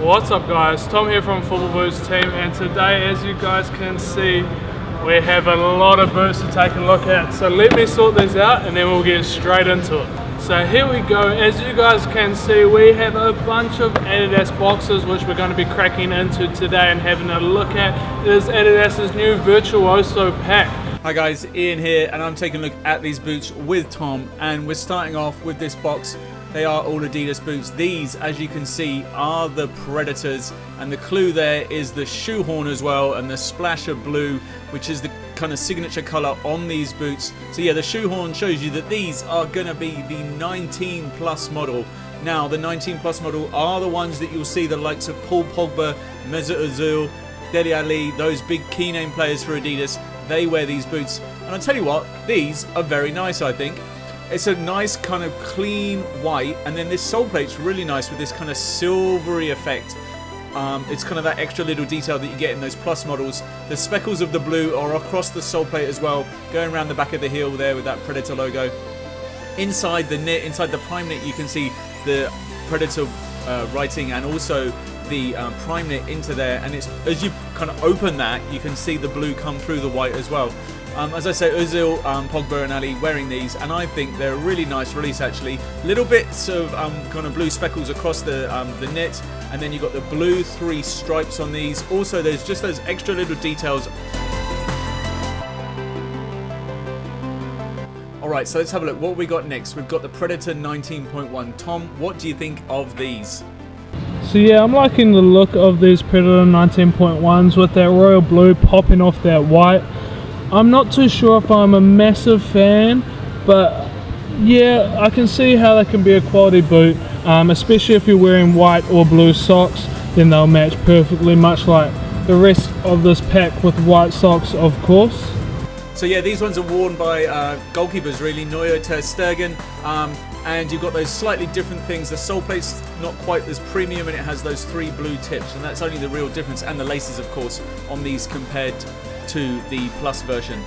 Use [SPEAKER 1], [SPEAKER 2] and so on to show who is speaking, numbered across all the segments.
[SPEAKER 1] What's up guys, Tom here from Football Boots team, and today as you guys can see we have a lot of boots to take a look at. So let me sort these out and then we'll get straight into it. So here we go, as you guys can see we have a bunch of Adidas boxes which we're going to be cracking into today and having a look at. It is Adidas's new Virtuoso pack.
[SPEAKER 2] Hi guys, Ian here, and I'm taking a look at these boots with Tom, and we're starting off with this box. They are all Adidas boots. These, as you can see, are the Predators, and the clue there is the shoehorn as well, and the splash of blue, which is the kind of signature colour on these boots. So yeah, the shoehorn shows you that these are going to be the 19 plus model. Now, the 19 plus model are the ones that you'll see the likes of Pogba, Messi, Ozil, Dele Alli, those big key name players for Adidas. They wear these boots, and I'll tell you what, these are very nice, I think. It's a nice kind of clean white, and then this sole plate's really nice with this kind of silvery effect. It's kind of that extra little detail that you get in those plus models. The speckles of the blue are across the sole plate as well, going around the back of the heel there with that Predator logo. Inside the knit, inside the prime knit, you can see the Predator writing and also the prime knit into there, and it's as you kind of open that, you can see the blue come through the white as well. As I say, Ozil, Pogba and Ali wearing these, and I think they're a really nice release actually. Little bits of kind of blue speckles across the knit, and then you've got the blue 3 stripes on these. Also, there's just those extra little details. Alright, so let's have a look. What we got next? We've got the Predator 19.1. Tom, what do you think of these?
[SPEAKER 1] So yeah, I'm liking the look of these Predator 19.1s with that royal blue popping off that white. I'm not too sure if I'm a massive fan, but yeah, I can see how they can be a quality boot, especially if you're wearing white or blue socks, then they'll match perfectly, much like the rest of this pack with white socks, of course.
[SPEAKER 2] So yeah, these ones are worn by goalkeepers really, Neuer, Ter Stegen, and you've got those slightly different things. The sole plate's not quite as premium, and it has those 3 blue tips, and that's only the real difference, and the laces of course on these compared to the plus version.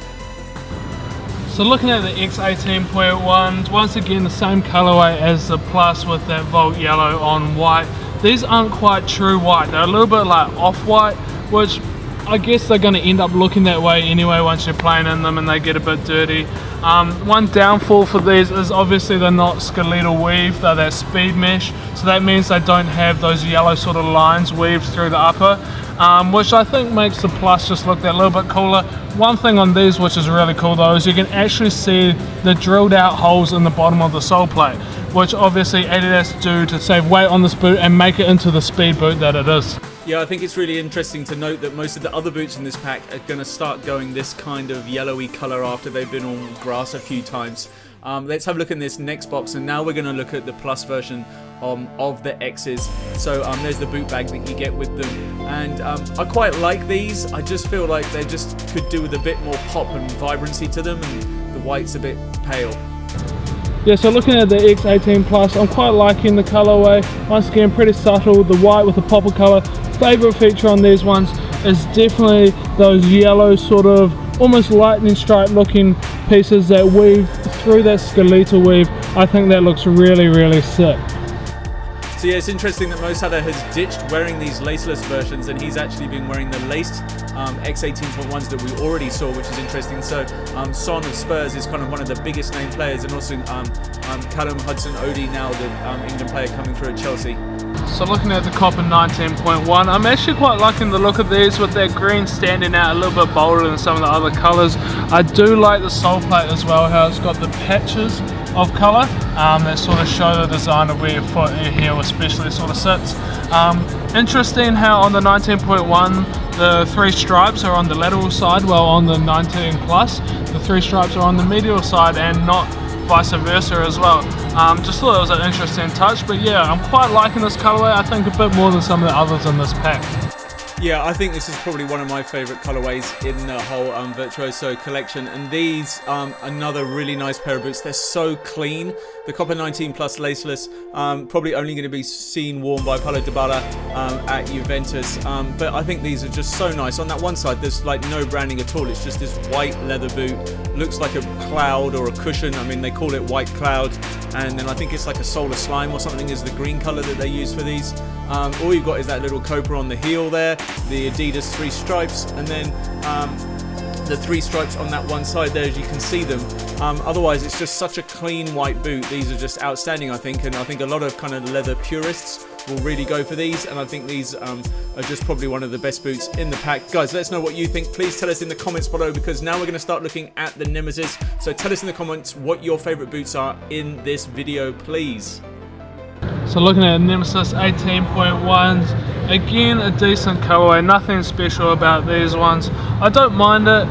[SPEAKER 1] So looking at the X18.1s, once again the same colorway as the plus with that Volt yellow on white. These aren't quite true white, they're a little bit like off-white, which I guess they're going to end up looking that way anyway once you're playing in them and they get a bit dirty. One downfall for these is obviously they're not skeletal weave, they're that speed mesh, so that means they don't have those yellow sort of lines weaved through the upper, which I think makes the plus just look that little bit cooler. One thing on these which is really cool though is you can actually see the drilled out holes in the bottom of the sole plate, which obviously Adidas do to save weight on this boot and make it into the speed boot that it is.
[SPEAKER 2] Yeah, I think it's really interesting to note that most of the other boots in this pack are going to start going this kind of yellowy colour after they've been on grass a few times. Let's have a look in this next box, and now we're going to look at the plus version of the X's. So there's the boot bag that you get with them, and I quite like these. I just feel like they just could do with a bit more pop and vibrancy to them, and the white's a bit pale.
[SPEAKER 1] Yeah, so looking at the X18 Plus, I'm quite liking the colorway. Once again, pretty subtle, the white with the pop of color. Favorite feature on these ones is definitely those yellow sort of almost lightning strike looking pieces that weave through that skeletal weave. I think that looks really, really sick.
[SPEAKER 2] So yeah, it's interesting that Mo Salah has ditched wearing these laceless versions, and he's actually been wearing the laced X18.1s that we already saw, which is interesting. So Son of Spurs is kind of one of the biggest name players, and also Callum Hudson-Odoi now, the England player coming through at Chelsea.
[SPEAKER 1] So looking at the Copa 19.1, I'm actually quite liking the look of these with that green standing out a little bit bolder than some of the other colours. I do like the sole plate as well, how it's got the patches of colour that sort of show the design of where your foot and your heel especially sort of sits. Interesting how on the 19.1 the 3 stripes are on the lateral side, while on the 19 plus the 3 stripes are on the medial side and not vice versa as well. Just thought it was an interesting touch, but yeah, I'm quite liking this colorway. I think a bit more than some of the others in this pack.
[SPEAKER 2] Yeah, I think this is probably one of my favourite colourways in the whole Virtuoso collection. And these, another really nice pair of boots. They're so clean. The Copa 19 Plus laceless, probably only going to be seen worn by Paulo Dybala at Juventus. But I think these are just so nice. On that one side, there's like no branding at all. It's just this white leather boot. Looks like a cloud or a cushion. I mean, they call it white cloud. And then I think it's like a solar slime or something is the green colour that they use for these. All you've got is that little Copa on the heel there, the Adidas 3 stripes, and then the 3 stripes on that one side there as you can see them. Otherwise, it's just such a clean white boot. These are just outstanding, I think, and I think a lot of kind of leather purists will really go for these, and I think these are just probably one of the best boots in the pack. Guys, let us know what you think. Please tell us in the comments below, because now we're going to start looking at the Nemeziz. So tell us in the comments what your favourite boots are in this video, please.
[SPEAKER 1] So looking at Nemeziz 18.1s, again a decent colorway, nothing special about these ones. I don't mind it,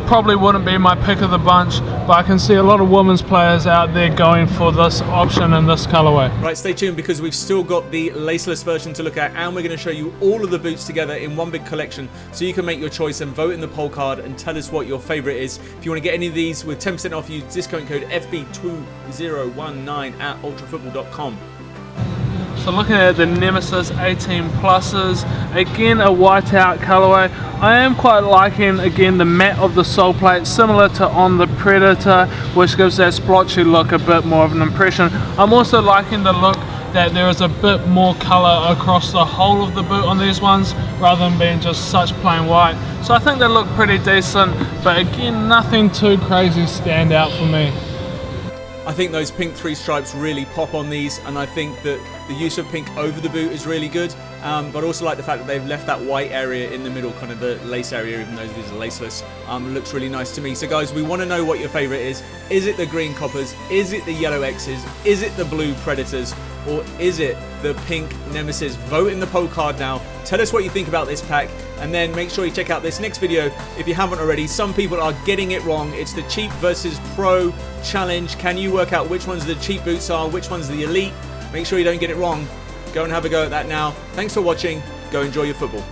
[SPEAKER 1] probably wouldn't be my pick of the bunch, but I can see a lot of women's players out there going for this option in this colorway.
[SPEAKER 2] Right, stay tuned because we've still got the laceless version to look at, and we're going to show you all of the boots together in one big collection, so you can make your choice and vote in the poll card and tell us what your favourite is. If you want to get any of these with 10% off, use discount code FB2019 at ultrafootball.com.
[SPEAKER 1] So looking at the Nemeziz 18 pluses, again a whiteout colorway. I am quite liking again the matte of the sole plate, similar to on the Predator, which gives that splotchy look a bit more of an impression. I'm also liking the look that there is a bit more colour across the whole of the boot on these ones, rather than being just such plain white. So I think they look pretty decent, but again nothing too crazy stand out for me.
[SPEAKER 2] I think those pink 3 stripes really pop on these, and I think that the use of pink over the boot is really good, but I also like the fact that they've left that white area in the middle, kind of the lace area, even though these are laceless. Looks really nice to me. So guys, we want to know what your favourite is. Is it the green Coppers? Is it the yellow X's? Is it the blue Predators? Or is it the pink Nemeziz? Vote in the poll card now. Tell us what you think about this pack, and then make sure you check out this next video if you haven't already. Some people are getting it wrong. It's the cheap versus pro challenge. Can you work out which ones the cheap boots are, which one's the elite? Make sure you don't get it wrong. Go and have a go at that now. Thanks for watching. Go enjoy your football.